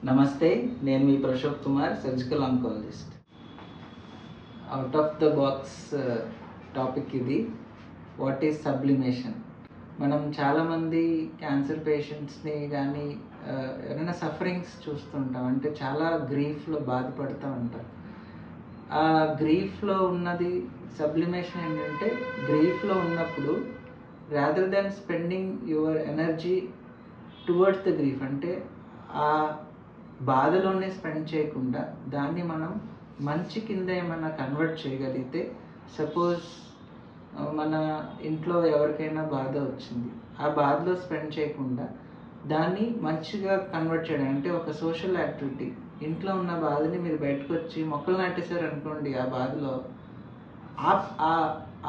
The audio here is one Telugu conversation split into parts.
నమస్తే, నేను మీ Prashobh Kumar, surgical oncologist. Out of the box topic ఇది. What is sublimation? మనం చాలామంది క్యాన్సర్ పేషెంట్స్ని కానీ ఏమైనా సఫరింగ్స్ చూస్తుంటాం. అంటే చాలా గ్రీఫ్లో బాధపడుతూ ఉంటారు. ఆ గ్రీఫ్లో ఉన్నది సబ్లిమేషన్ ఏంటంటే, గ్రీఫ్లో ఉన్నప్పుడు rather than spending your energy towards the grief, అంటే ఆ బాధలోనే స్పెండ్ చేయకుండా దాన్ని మనం మంచి కింద ఏమైనా కన్వర్ట్ చేయగలిగితే, సపోజ్ మన ఇంట్లో ఎవరికైనా బాధ వచ్చింది, ఆ బాధలో స్పెండ్ చేయకుండా దాన్ని మంచిగా కన్వర్ట్ చేయడం, అంటే ఒక సోషల్ యాక్టివిటీ. ఇంట్లో ఉన్న బాధని మీరు బయటకు వచ్చి మొక్కలు నాటేశారు అనుకోండి, ఆ బాధలో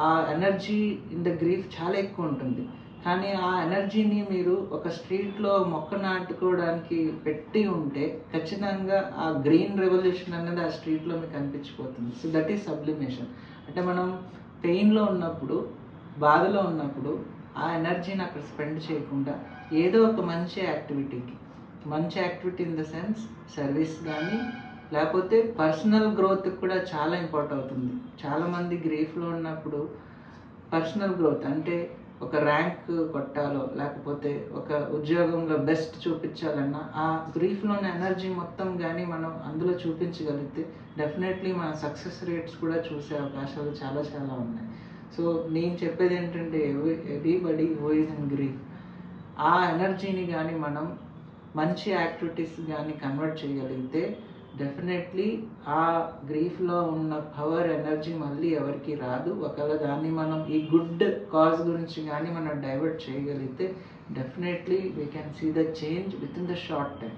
ఆ ఎనర్జీ ఇన్ ద గ్రీఫ్ చాలా ఎక్కువ ఉంటుంది. కానీ ఆ ఎనర్జీని మీరు ఒక స్ట్రీట్లో మొక్క నాటుకోవడానికి పెట్టి ఉంటే ఖచ్చితంగా ఆ గ్రీన్ రెవల్యూషన్ అనేది ఆ స్ట్రీట్లో మీకు కనిపించిపోతుంది. So that is sublimation. అంటే మనం పెయిన్లో ఉన్నప్పుడు, బాధలో ఉన్నప్పుడు ఆ ఎనర్జీని అక్కడ స్పెండ్ చేయకుండా ఏదో ఒక మంచి activity in the sense service కానీ, లేకపోతే పర్సనల్ గ్రోత్ కూడా చాలా ఇంపార్టెంట్ అవుతుంది. చాలామంది గ్రీఫ్లో ఉన్నప్పుడు పర్సనల్ గ్రోత్ అంటే ఒక ర్యాంక్ కొట్టాలో, లేకపోతే ఒక ఉద్యోగంలో బెస్ట్ చూపించాలన్నా ఆ గ్రీఫ్లోని ఎనర్జీ మొత్తం కానీ మనం అందులో చూపించగలిగితే డెఫినెట్లీ మన సక్సెస్ రేట్స్ కూడా చూసే అవకాశాలు చాలా చాలా ఉన్నాయి. సో నేను చెప్పేది ఏంటంటే, everybody who is in grief ఆ ఎనర్జీని కానీ మనం మంచి యాక్టివిటీస్ కానీ కన్వర్ట్ చేయగలిగితే డెఫినెట్లీ ఆ గ్రీఫ్లో ఉన్న పవర్ ఎనర్జీ మళ్ళీ ఎవరికి రాదు. ఒకవేళ దాన్ని మనం ఈ గుడ్ కాజ్ గురించి కానీ మనం డైవర్ట్ చేయగలిగితే definitely we can see the change with in the short time.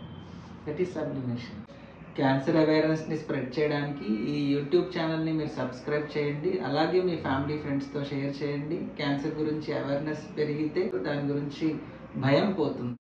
That is sublimation. Cancer అవేర్నెస్ని స్ప్రెడ్ చేయడానికి ఈ యూట్యూబ్ ఛానల్ని మీరు సబ్స్క్రైబ్ చేయండి. అలాగే మీ ఫ్యామిలీ ఫ్రెండ్స్తో షేర్ చేయండి. క్యాన్సర్ గురించి అవేర్నెస్ పెరిగితే దాని గురించి భయం పోతుంది.